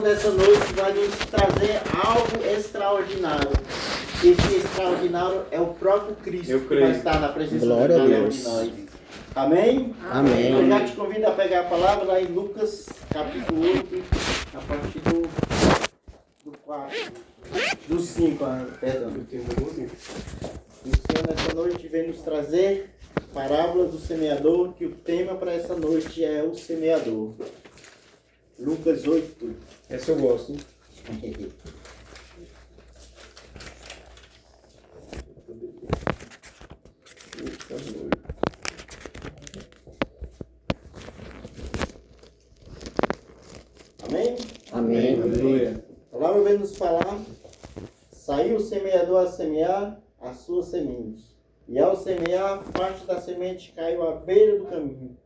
Nessa noite vai nos trazer algo extraordinário. Esse extraordinário é o próprio Cristo que vai estar na presença de cada um de nós. Amém? Amém. Eu já te convido a pegar a palavra lá em Lucas, capítulo 8, a partir do 4, do 5, perdão. O Senhor nessa noite vem nos trazer a parábola do semeador, que o tema para essa noite é o semeador. Lucas 8. Essa eu gosto, hein? Amém? Amém. Aleluia. A palavra vem nos falar: saiu o semeador a semear a sua semente. E ao semear, parte da semente caiu à beira do caminho.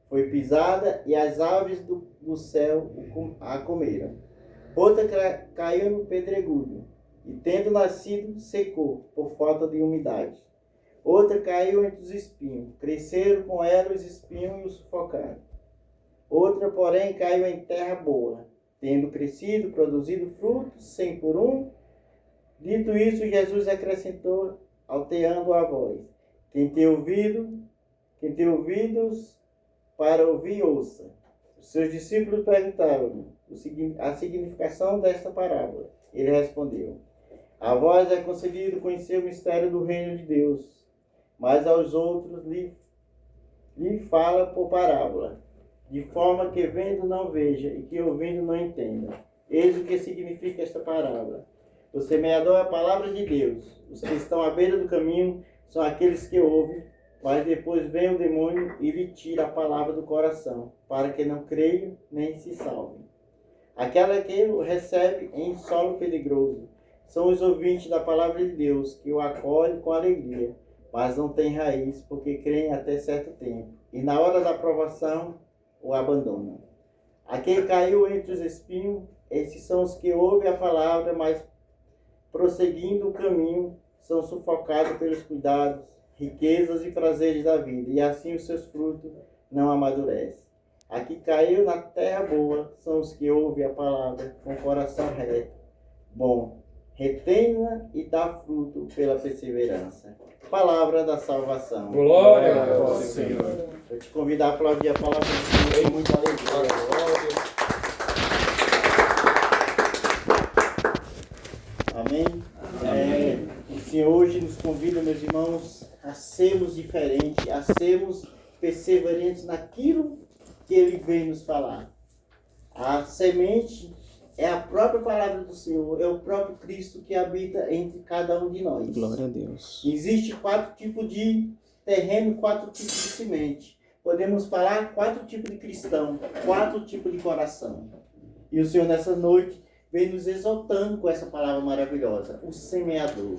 Foi pisada e as aves do céu a comeram. Outra caiu no pedregulho e, tendo nascido, secou por falta de umidade. Outra caiu entre os espinhos. Cresceram com ela os espinhos e o sufocaram. Outra, porém, caiu em terra boa, tendo crescido, produzido frutos, 100 por um. Dito isso, Jesus acrescentou, alteando a voz: Quem tem ouvidos para ouvir, ouça. Os seus discípulos perguntaram a significação desta parábola. Ele respondeu: A vós é concedido conhecer o mistério do reino de Deus, mas aos outros lhe fala por parábola, de forma que vendo não veja e que ouvindo não entenda. Eis o que significa esta parábola. O semeador é a palavra de Deus. Os que estão à beira do caminho são aqueles que ouvem, mas depois vem o demônio e lhe tira a palavra do coração, para que não creiam nem se salvem. Aquela que o recebe em solo pedregoso são os ouvintes da palavra de Deus, que o acolhem com alegria, mas não têm raiz, porque creem até certo tempo, e na hora da provação o abandonam. Aquele caiu entre os espinhos, esses são os que ouvem a palavra, mas prosseguindo o caminho, são sufocados pelos cuidados, riquezas e prazeres da vida, e assim os seus frutos não amadurecem. A que caiu na terra boa são os que ouvem a palavra com o coração reto, bom, retém-na e dá fruto pela perseverança. Palavra da salvação. Glória a Deus, Senhor. Eu te convido a aplaudir a palavra do Senhor com muita alegria. Amém? O Senhor hoje nos convida, meus irmãos, a sermos diferentes, a sermos perseverantes naquilo que Ele vem nos falar. A semente é a própria palavra do Senhor, é o próprio Cristo que habita entre cada um de nós. Glória a Deus. Existe 4 tipos de terreno, 4 tipos de semente. Podemos falar 4 tipos de cristão, 4 tipos de coração. E o Senhor nessa noite vem nos exaltando com essa palavra maravilhosa, o semeador.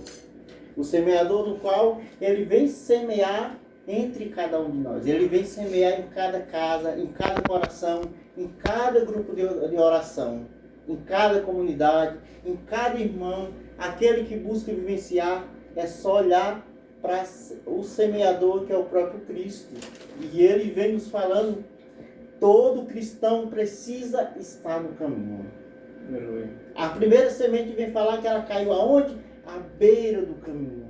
O semeador no qual ele vem semear entre cada um de nós. Ele vem semear em cada casa, em cada coração, em cada grupo de oração, em cada comunidade, em cada irmão. Aquele que busca vivenciar, é só olhar para o semeador, que é o próprio Cristo. E ele vem nos falando, todo cristão precisa estar no caminho. Aleluia. A primeira semente vem falar que ela caiu aonde? À beira do caminho.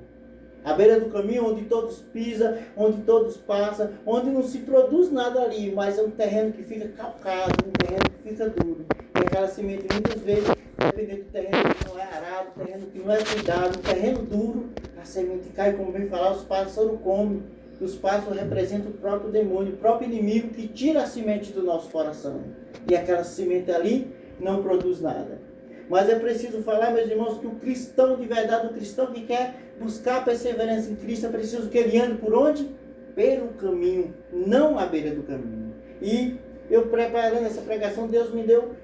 À beira do caminho, onde todos pisam, onde todos passam, onde não se produz nada ali, mas é um terreno que fica calcado, um terreno que fica duro. E aquela semente, muitas vezes, dependendo do terreno que não é arado, terreno que não é cuidado, um terreno duro, a semente cai, como vem falar, os pássaros comem. Os pássaros representam o próprio demônio, o próprio inimigo que tira a semente do nosso coração. E aquela semente ali não produz nada. Mas é preciso falar, meus irmãos, que o cristão de verdade, o cristão que quer buscar a perseverança em Cristo, é preciso que ele ande por onde? Pelo caminho, não à beira do caminho. E eu preparando essa pregação, Deus me deu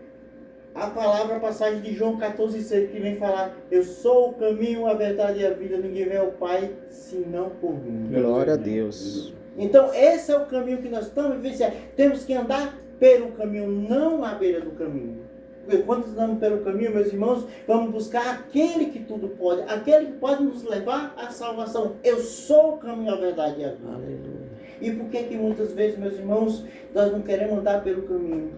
a palavra, a passagem de João 14,6, que vem falar: Eu sou o caminho, a verdade e a vida, ninguém vem ao Pai senão por mim. Glória a Deus. Então esse é o caminho que nós estamos vivenciando. Temos que andar pelo caminho, não à beira do caminho. Porque quando andamos pelo caminho, meus irmãos, vamos buscar aquele que tudo pode, aquele que pode nos levar à salvação. Eu sou o caminho, a verdade e a vida. Aleluia. E por que muitas vezes, meus irmãos, nós não queremos andar pelo caminho?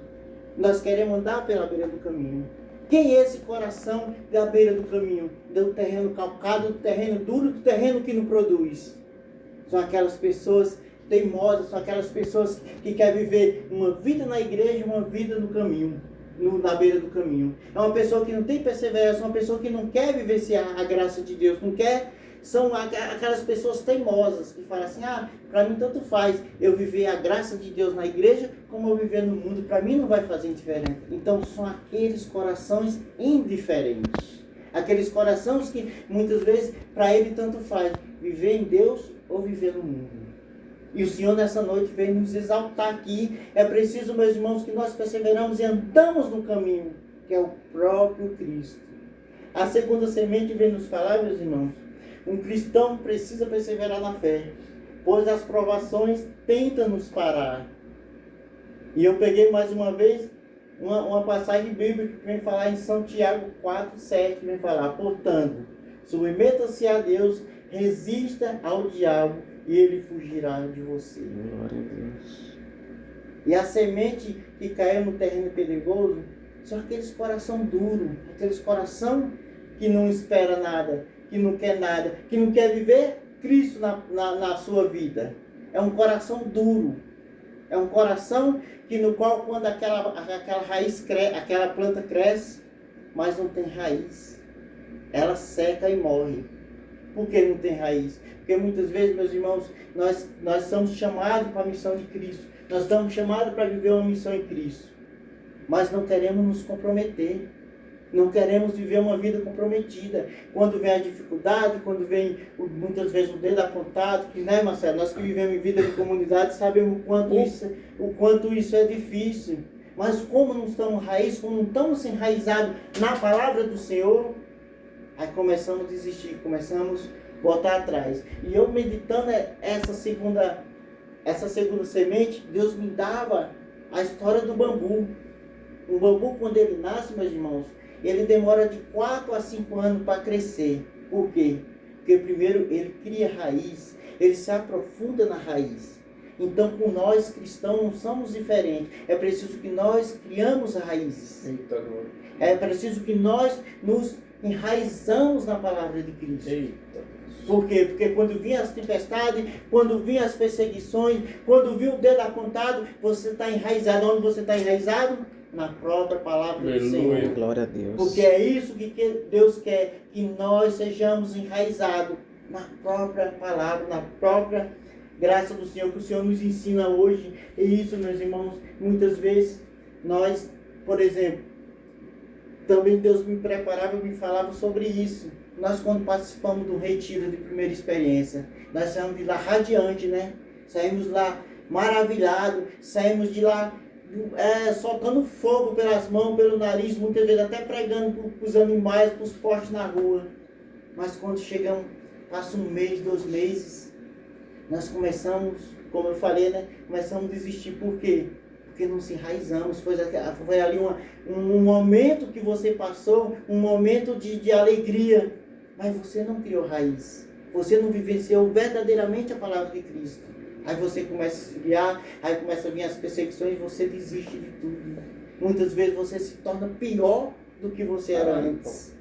Nós queremos andar pela beira do caminho. Quem é esse coração da beira do caminho? Do terreno calcado, do terreno duro, do terreno que não produz. São aquelas pessoas teimosas, são aquelas pessoas que querem viver uma vida na igreja, uma vida no caminho, na beira do caminho. É uma pessoa que não tem perseverança, uma pessoa que não quer vivenciar a graça de Deus, não quer. São aquelas pessoas teimosas que falam assim, para mim tanto faz eu viver a graça de Deus na igreja como eu viver no mundo, para mim não vai fazer diferença. Então são aqueles corações indiferentes, aqueles corações que muitas vezes para ele tanto faz viver em Deus ou viver no mundo. E o Senhor nessa noite vem nos exaltar aqui. É preciso, meus irmãos, que nós perseveramos e andamos no caminho, que é o próprio Cristo. A segunda semente vem nos falar, meus irmãos, um cristão precisa perseverar na fé, pois as provações tentam nos parar. E eu peguei mais uma vez uma passagem bíblica que vem falar em São Tiago 4:7, que vem falar, portanto, submeta-se a Deus, resista ao diabo e ele fugirá de você. Glória a Deus. E a semente que caiu no terreno perigoso são aqueles coração duro, aqueles coração que não espera nada, que não quer nada, que não quer viver Cristo na sua vida. É um coração duro. É um coração que no qual quando aquela raiz cresce, aquela planta cresce, mas não tem raiz. Ela seca e morre. Por que não tem raiz? Porque muitas vezes, meus irmãos, nós somos chamados para a missão de Cristo. Nós estamos chamados para viver uma missão em Cristo. Mas não queremos nos comprometer. Não queremos viver uma vida comprometida. Quando vem a dificuldade, quando vem muitas vezes o dedo apontado, que, né, Marcelo? Nós que vivemos em vida de comunidade sabemos o quanto isso é difícil. Mas como não estamos raiz, como não estamos enraizados na palavra do Senhor, aí começamos a desistir, começamos a botar atrás. E eu meditando essa segunda semente, Deus me dava a história do bambu. O bambu, quando ele nasce, meus irmãos, ele demora de 4 a 5 anos para crescer. Por quê? Porque primeiro ele cria raiz, ele se aprofunda na raiz. Então, com nós cristãos não somos diferentes. É preciso que nós criamos raízes. Eita, glória. É preciso que nós nos enraizamos na palavra de Cristo. Eita. Por quê? Porque quando vinham as tempestades, quando vinham as perseguições, quando viu o dedo apontado, você está enraizado. Onde você está enraizado? Na própria palavra do Aleluia. Senhor. Glória a Deus. Porque é isso que Deus quer, que nós sejamos enraizados na própria palavra, na própria graça do Senhor, que o Senhor nos ensina hoje. E isso, meus irmãos, muitas vezes nós, por exemplo, também Deus me preparava e me falava sobre isso. Nós, quando participamos do retiro de primeira experiência, nós saímos de lá radiante, né? Saímos lá maravilhados, saímos de lá soltando fogo pelas mãos, pelo nariz, muitas vezes até pregando para os animais, para os postes na rua. Mas quando chegamos, passa 1 mês, 2 meses, nós começamos, como eu falei, né? Começamos a desistir. Por quê? Porque não se enraizamos. Foi ali um momento que você passou, um momento de alegria, mas você não criou raiz. Você não vivenciou verdadeiramente a palavra de Cristo. Aí você começa a esfriar, aí começa a vir as perseguições e você desiste de tudo. Muitas vezes você se torna pior do que você era antes.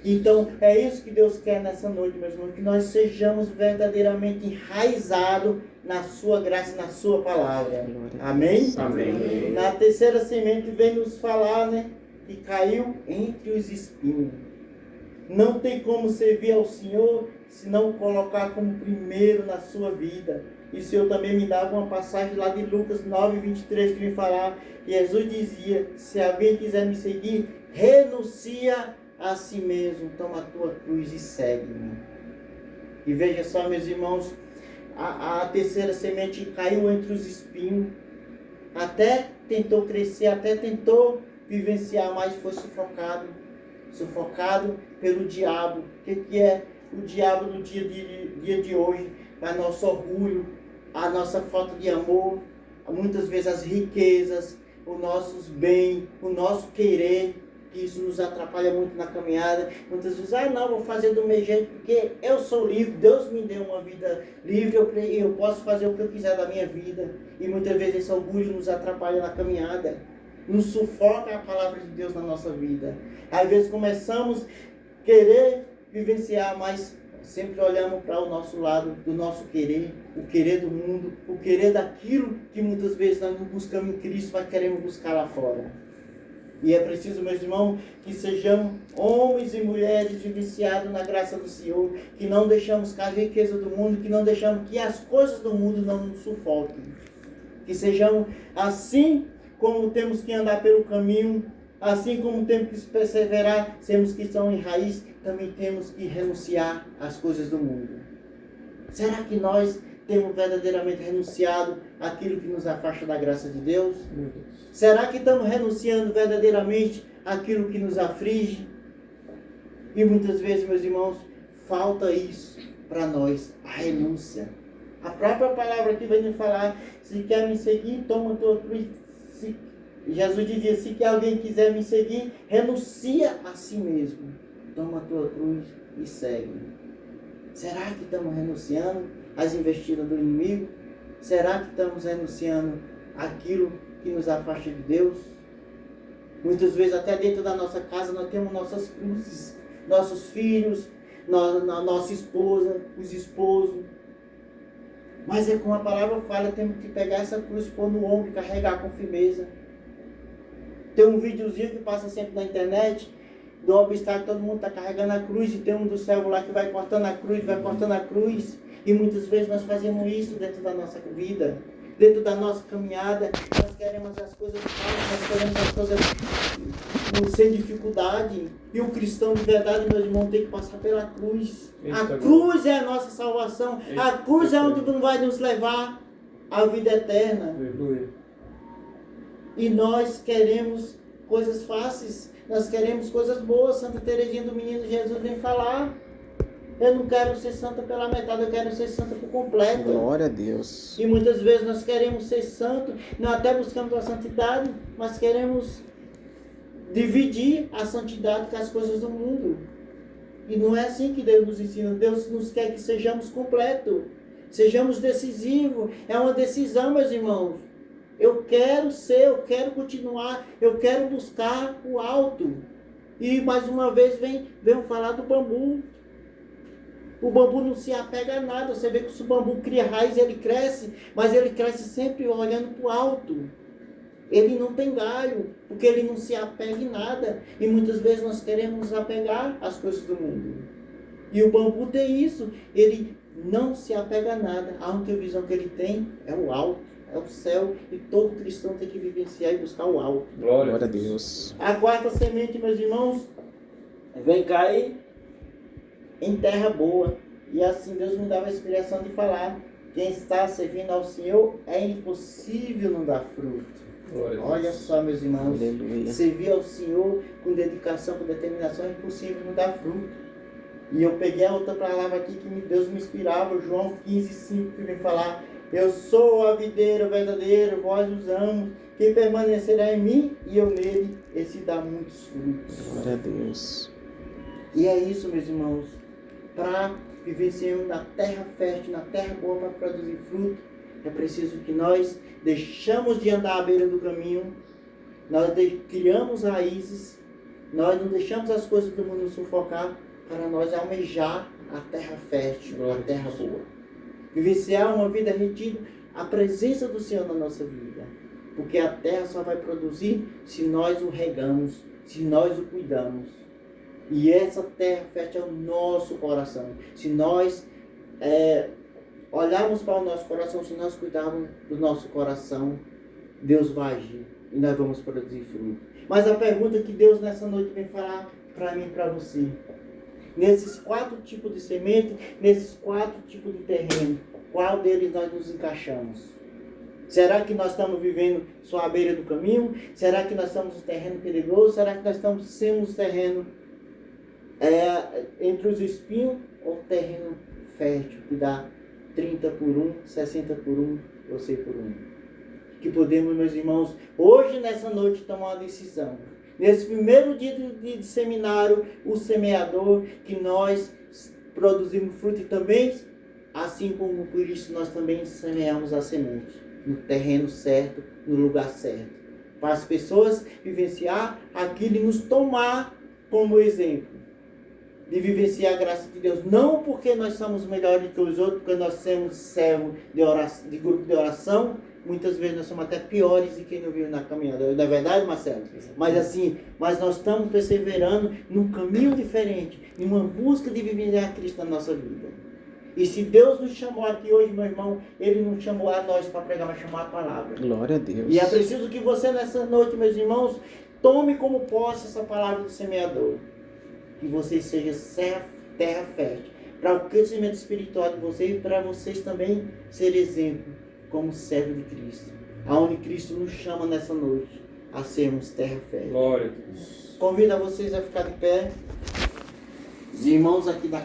Então, é isso que Deus quer nessa noite, meus irmãos, que nós sejamos verdadeiramente enraizados na sua graça, na sua palavra. Amém? Amém. Na terceira semente vem nos falar, né, que caiu entre os espinhos. Não tem como servir ao Senhor se não colocar como primeiro na sua vida. E o Senhor também me dava uma passagem lá de Lucas 9:23 que me falar que Jesus dizia: se alguém quiser me seguir, renuncia a si mesmo, toma a tua cruz e segue-me. E veja só, meus irmãos, a terceira semente caiu entre os espinhos, até tentou crescer, até tentou vivenciar, mas foi sufocado pelo diabo. O que é o diabo no dia de hoje? É nosso orgulho, a nossa falta de amor, muitas vezes as riquezas, os nossos bens, o nosso querer, que isso nos atrapalha muito na caminhada. Muitas vezes, não, vou fazer do meu jeito, porque eu sou livre, Deus me deu uma vida livre, eu posso fazer o que eu quiser da minha vida. E muitas vezes esse orgulho nos atrapalha na caminhada. nos sufoca a palavra de Deus na nossa vida. Às vezes começamos a querer vivenciar, mas sempre olhamos para o nosso lado, do nosso querer, o querer do mundo, o querer daquilo que muitas vezes nós não buscamos em Cristo, mas queremos buscar lá fora. E é preciso, meus irmãos, que sejamos homens e mulheres vivenciados na graça do Senhor, que não deixamos cair a riqueza do mundo, que não deixamos que as coisas do mundo não nos sufoquem. Que sejamos assim como temos que andar pelo caminho, assim como temos que perseverar, temos que estar em raiz, também temos que renunciar às coisas do mundo. Será que nós temos verdadeiramente renunciado àquilo que nos afasta da graça de Deus? Será que estamos renunciando verdadeiramente àquilo que nos aflige? E muitas vezes, meus irmãos, falta isso para nós, a renúncia. A própria palavra aqui vai nos falar, se quer me seguir, toma a tua cruz. Jesus dizia, se que alguém quiser me seguir, renuncia a si mesmo. Toma a tua cruz e segue. Será que estamos renunciando às investidas do inimigo? Será que estamos renunciando àquilo que nos afasta de Deus? Muitas vezes até dentro da nossa casa nós temos nossas cruzes, nossos filhos, nossa esposa, os esposos. Mas é como a palavra fala, temos que pegar essa cruz, pôr no ombro e carregar com firmeza. Tem um videozinho que passa sempre na internet, do obstáculo, todo mundo está carregando a cruz, e tem um do céu lá que vai cortando a cruz, e muitas vezes nós fazemos isso dentro da nossa vida, dentro da nossa caminhada. Nós queremos as coisas fáceis, nós queremos as coisas sem dificuldade, e o cristão de verdade, meus irmãos, tem que passar pela cruz. A cruz é a nossa salvação, a cruz é onde vai nos levar à vida eterna. E nós queremos coisas fáceis, nós queremos coisas boas. Santa Teresinha do Menino Jesus vem falar, eu não quero ser santa pela metade, eu quero ser santa por completo. Glória a Deus. E muitas vezes nós queremos ser santos, nós até buscamos a santidade, mas queremos dividir a santidade com as coisas do mundo. E não é assim que Deus nos ensina. Deus nos quer que sejamos completos, sejamos decisivos. É uma decisão, meus irmãos. Eu quero ser, eu quero continuar, eu quero buscar o alto. E mais uma vez venho falar do bambu. O bambu não se apega a nada. Você vê que se o bambu cria raiz, ele cresce, mas ele cresce sempre olhando para o alto. Ele não tem galho, porque ele não se apega em nada. E muitas vezes nós queremos nos apegar às coisas do mundo. E o bambu tem isso, ele não se apega a nada. A única visão que ele tem é o alto, é o céu. E todo cristão tem que vivenciar e buscar o alto. Glória a Deus. A quarta semente, meus irmãos, vem cair em terra boa. E assim Deus me dava a inspiração de falar, quem está servindo ao Senhor é impossível não dar fruto. Olha só, meus irmãos, Aleluia. servir ao Senhor com dedicação, com determinação, é impossível não dar fruto. E eu peguei a outra palavra aqui que Deus me inspirava, João 15:5, que vem falar, eu sou a videira verdadeira, vós os amos, quem permanecerá em mim e eu nele, esse dá muitos frutos. Glória a Deus. E é isso, meus irmãos, para vivenciarmos na terra fértil, na terra boa para produzir fruto, é preciso que nós deixamos de andar à beira do caminho, nós criamos raízes, nós não deixamos as coisas do mundo nos sufocar, para nós almejar a terra fértil, a terra boa. Vivenciar uma vida retida, a presença do Senhor na nossa vida. Porque a terra só vai produzir se nós o regamos, se nós o cuidamos. E essa terra fértil é o nosso coração. Se nós olharmos para o nosso coração, se nós cuidarmos do nosso coração, Deus vai agir e nós vamos produzir fruto. Mas a pergunta que Deus nessa noite vem falar para mim e para você, nesses 4 tipos de semente, nesses 4 tipos de terreno, qual deles nós nos encaixamos? Será que nós estamos vivendo só à beira do caminho? Será que nós estamos no terreno perigoso? Será que nós estamos sendo no terreno entre os espinhos ou terreno fértil, que dá 30 por 1, 60 por 1, ou 100 por 1? Que podemos, meus irmãos, hoje nessa noite tomar uma decisão. Nesse primeiro dia de seminário, o semeador, que nós produzimos fruto e também, assim como por isso nós também semeamos a semente, no terreno certo, no lugar certo, para as pessoas vivenciar aquilo e nos tomar como exemplo de vivenciar a graça de Deus. Não porque nós somos melhores que os outros, porque nós somos servos de grupo de oração, muitas vezes nós somos até piores de quem não viu na caminhada. Não é verdade, Marcelo? Mas nós estamos perseverando num caminho diferente, em uma busca de vivenciar Cristo na nossa vida. E se Deus nos chamou aqui hoje, meu irmão, Ele não chamou a nós para pregar, mas chamou a palavra. Glória a Deus. E é preciso que você nessa noite, meus irmãos, tome como posse essa palavra do semeador. Que vocês sejam terra fértil, para o crescimento espiritual de vocês e para vocês também ser exemplo como servo de Cristo. Aonde Cristo nos chama nessa noite a sermos terra fértil. Glória a Deus. Convido a vocês a ficar de pé. Os irmãos aqui da